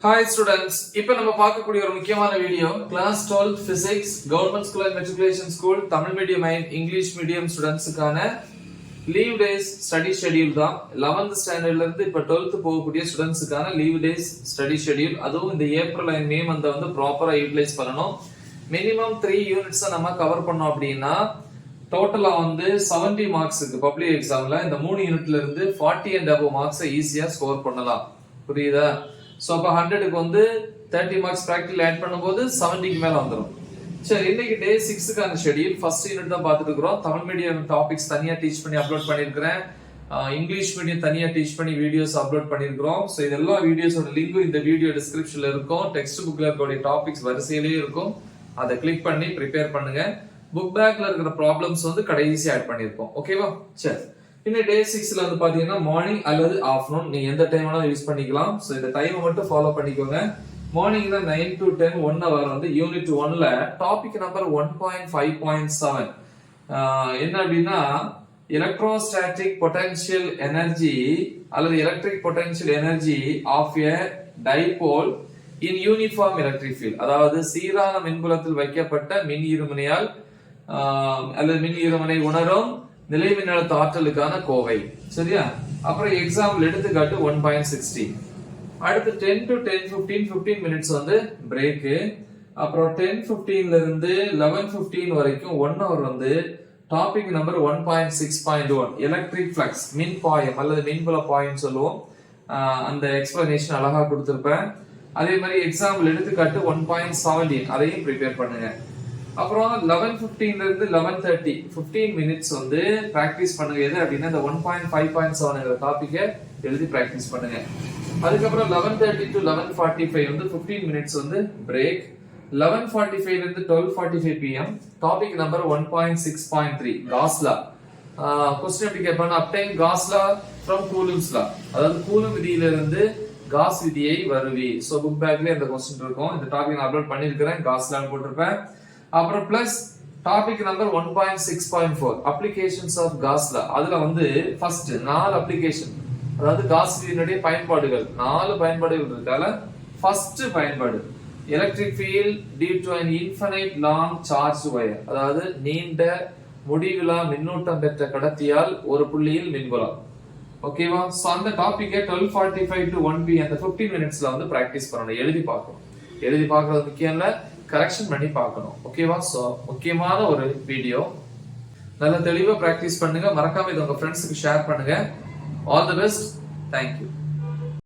Hi students, இப்போ நம்ம பார்க்கக்கூடிய ஒரு முக்கியமான video class 12 physics government school and matriculation school Tamil medium and English medium ஸ்டூடண்ட்ஸ்க்கான லீவ் டேஸ் ஸ்டடி ஷெட்யூல் தான். 11th ஸ்டாண்டர்ட்ல இருந்து இப்போ 12th போகக்கூடிய ஸ்டூடண்ட்ஸ்க்கான லீவ் டேஸ் ஸ்டடி ஷெட்யூல். அதுவும் இந்த ஏப்ரல் அண்ட் மே மந்த் வந்து ப்ராப்பரா யூட்டிலைஸ் பண்ணணும். மினிமம் 3 யூனிட்ஸ் நம்ம கவர் பண்ணோம் அப்படின்னா டோட்டலா வந்து 70 மார்க்ஸ்க்கு பப்ளிக் எக்ஸாம்ல இந்த 3 யூனிட்ல இருந்து 40 and above மார்க்ஸை ஈஸியா ஸ்கோர் பண்ணலாம். புரியுதா? சோ அப்ப 100க்கு வந்து 30 மார்க்ஸ் பிராக்டிகல் ஆட் பண்ணும்போது 70க்கு மேல வந்துரும். சரி, இன்னைக்கு டே 6க்கான ஷெட்யூல் ஃபர்ஸ்ட் யூனிட் தான் பார்த்துட்டு இருக்கோம். தமிழ் மீடியம் டாபிக்ஸ் தனியா டீச் பண்ணி அப்லோட் பண்ணிருக்கேன். இங்கிலீஷ் மீடியம் தனியா டீச் பண்ணி வீடியோஸ் அப்லோட் பண்ணிருக்கோம். சோ இதெல்லாம் வீடியோஸோட லிங்க் இந்த வீடியோ டிஸ்கிரிப்ஷன்ல இருக்கும். டெக்ஸ்ட் புக்ல இருக்கக்கூடிய டாபிக்ஸ் வரிசையிலேயே இருக்கும். அதை கிளிக் பண்ணி ப்ரிப்பேர் பண்ணுங்க. புக் பேக்ல இருக்கிற ப்ராப்ளம்ஸ் வந்து கடைசி ஆட் பண்ணிருக்கோம். ஓகேவா? சரி, இந்த டே 6ல வந்து பாத்தீங்கன்னா மார்னிங் அல்லது ஆஃப்டர்நூன் நீங்க எந்த டைம் வேணாலும் யூஸ் பண்ணிக்கலாம். சோ இந்த டைமை மட்டும் ஃபாலோ பண்ணிக்கோங்க. மார்னிங்ல 9 to 10 1 hour வந்து யூனிட் 1ல டாபிக் நம்பர் 1.5.7 என்ன அப்படின்னா எலக்ட்ரோஸ்டாட்டிக் பொட்டன்ஷியல் எனர்ஜி அல்லது electric potential energy of a dipole in uniform electric field. அதாவது சீரான மின்புலத்தில் வைக்கப்பட்ட மின் இருமுனையால் அல்லது மின் இருமுனை உணரும் நிலை மின்னழுத்த ஆற்றலுக்கான கோவை. சரியா? அப்புறம் எக்ஸாம்பிள் எடுத்துக்காட்டு 1.60. அடுத்து 10 to 10:15 15 மினிட்ஸ் வந்து பிரேக். அப்புறம் 10:15ல இருந்து 11:15 வரைக்கும் 1 hour வந்து டாபிக் நம்பர் 1.6.1 எலக்ட்ரிக் ஃப்ளக்ஸ் மின் பாயம் அல்லது மின்புல பாயம் சொல்லுவோம். அந்த எக்ஸ்பிளனேஷன் அழகா கொடுத்திருப்பேன். அதே மாதிரி எக்ஸாம்பிள் எடுத்துக்காட்டு 1.17 அதையும் ப்ரிப்பேர் பண்ணுங்க. அப்புறம் 11:15ல இருந்து 11:30 15 மினிட்ஸ் வந்து பிராக்டிஸ் பண்ணுங்க. எது அப்படின்னா இந்த 1.5.7 டாபிக்கை எழுதி பிராக்டிஸ் பண்ணுங்க. அதுக்கப்புறம் 11:30 to 11:45 வந்து 15 மினிட்ஸ் வந்து பிரேக். 11:45ல இருந்து 12:45 pm டாபிக் நம்பர் 1.6.3 காஸ் லா. क्वेश्चन எப்படி கேட்பாங்க? Obtained cos law from Coulomb's லா, அதாவது கூலும் விதியில இருந்து காஸ் விதியை வருவி. சோ புக் பேக்ல இந்த क्वेश्चन இருக்கும். இந்த டாபிக் நான் அப்லோட் பண்ணிருக்கேன், காஸ் லான்னு போட்டுருப்பேன். அப்புறம் plus topic number 1.6.4 applications of Gauss law. அதுல வந்து ஃபர்ஸ்ட் 4 அப்ளிகேஷன், அதாவது காஸ் விதியினுடைய பயன்பாடுகள் 4 பயன்பாடுகள் இருக்கால. ஃபர்ஸ்ட் பயன்பாடு electric field due to an infinite long charged wire, அதாவது நீண்ட முடிவிலா மின்னூட்டம் பெற்ற கடத்தியால் ஒரு புள்ளியில் மின்புலம். ஓகேவா? சோ அந்த டாபிக்கை 12:45 to 1 pm அந்த 15 மினிட்ஸ்ல வந்து பிராக்டிஸ் பண்ணணும். எழுதி பார்க்கணும். எழுதி பார்க்கிறது முக்கியம் இல்ல, கரெக்ஷன் பண்ணி பார்க்கணும். ஓகேவா? சோ முக்கியமான ஒரு வீடியோ. நல்ல தெளிவா பிராக்டிஸ் பண்ணுங்க. மறக்காம இதை உங்க ஃப்ரெண்ட்ஸ்க்கு ஷேர் பண்ணுங்க. All the best. தேங்க்யூ.